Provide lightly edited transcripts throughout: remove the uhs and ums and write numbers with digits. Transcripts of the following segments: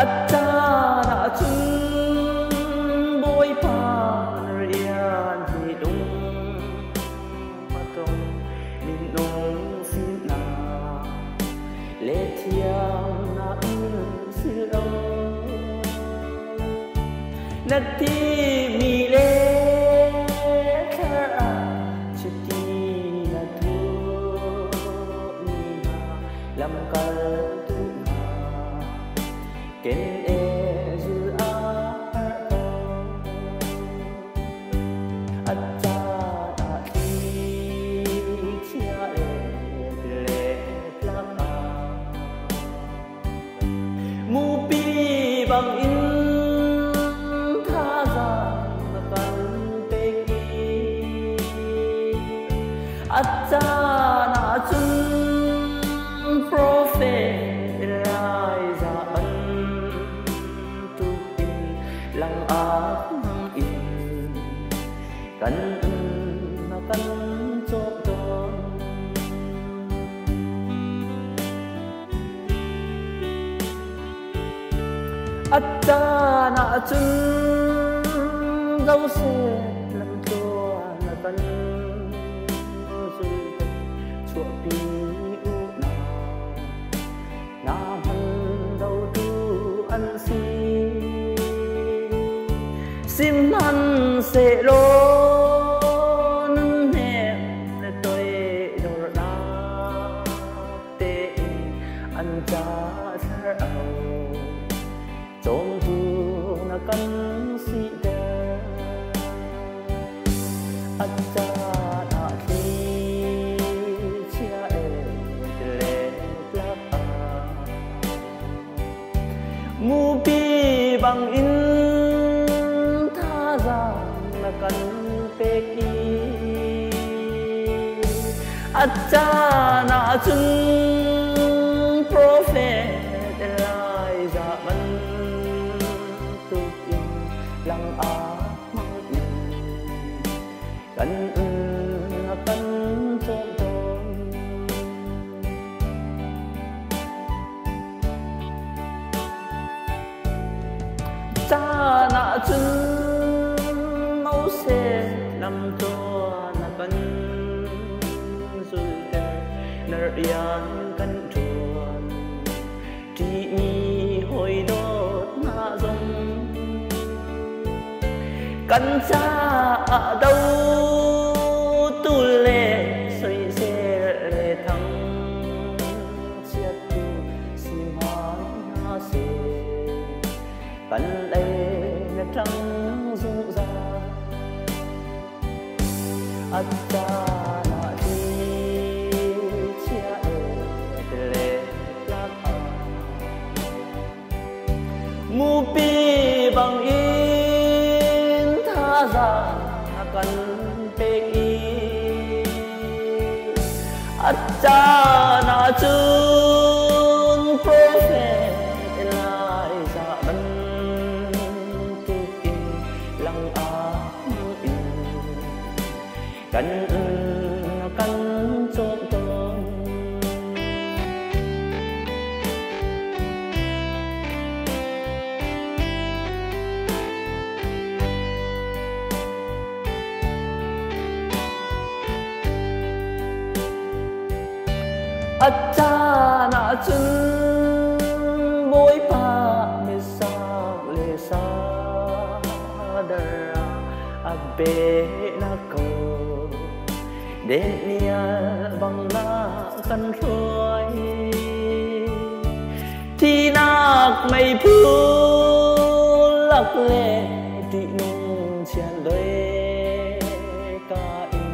Atara chun boy pan rian hi dung matong min nong sin na le thiam na silo nati mi le thara chiti na tu ni na lam kar tu na ken e zu a acha ta ti chia le la mu pi bang in Atana chun prophet Eliza an tu in lang ác in kan na kan cho don Atana chun dấu xe lần tua na kan chua pi u na hân đâu tu ăn si sim hân sẽ lô nâng hẹn để tôi đồ đá tê ăn cha thở ảo trông tu na căn si đê ăn cha mu pi bang in tha ra na kan pe ki acha na chun prophet Eliza ban tu in lang a mang in kan na kan cho cha na chun mau se nam to na kan zul te ner yan kan chuan ti mi hoi do na zong kan cha đâu tu le soi se le thang chiat tu sim ha na se kan lệ na trăng rụng ra acha na ti chia lệ la mu pi bang in tha ra na kan pe ki acha na chun prophet Eliza ban kan kan cho ton acha na chun boy pa me sa le sa dara abe na ko đến nia bằng na căn khơi thì nạc mây phu lạc lệ tị nung chèn đôi ca in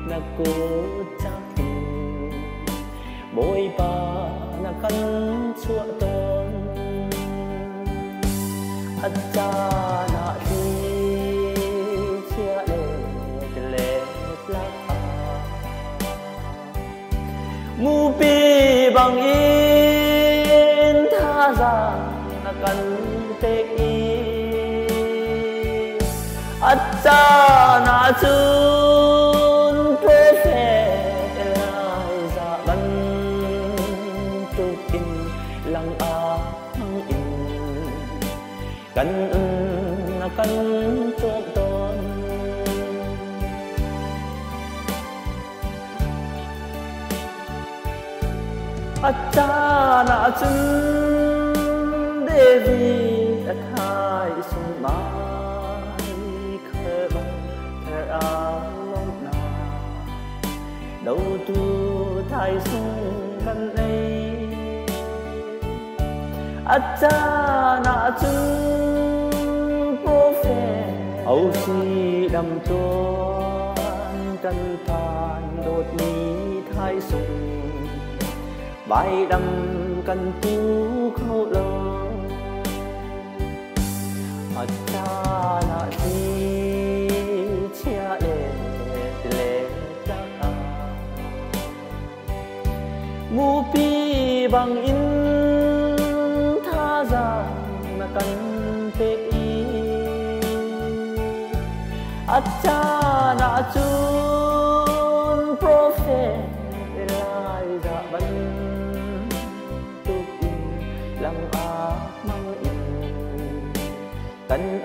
na cô chắc in bôi pa na căn chua tôn acha na thi chia lệ mu pi bang in tha ra na kan pe ki acha na chun prophet Eliza ban tu in lang a hang in cha na chun David a khai sung mai khơi băng thở áo long na đầu tu thay sung căn ấy cha na chun prophet âu si đầm chuan căn than đột ní thay sung bài đâm cần tu khâu lơ cha na chi chia lệ ta mu pi bằng in tha ra na cần te i cha na chun prophet lai ra ban lăng ác mang in căn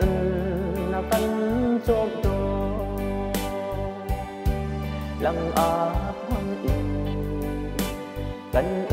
na căn chôm đô lăng ác mang in căn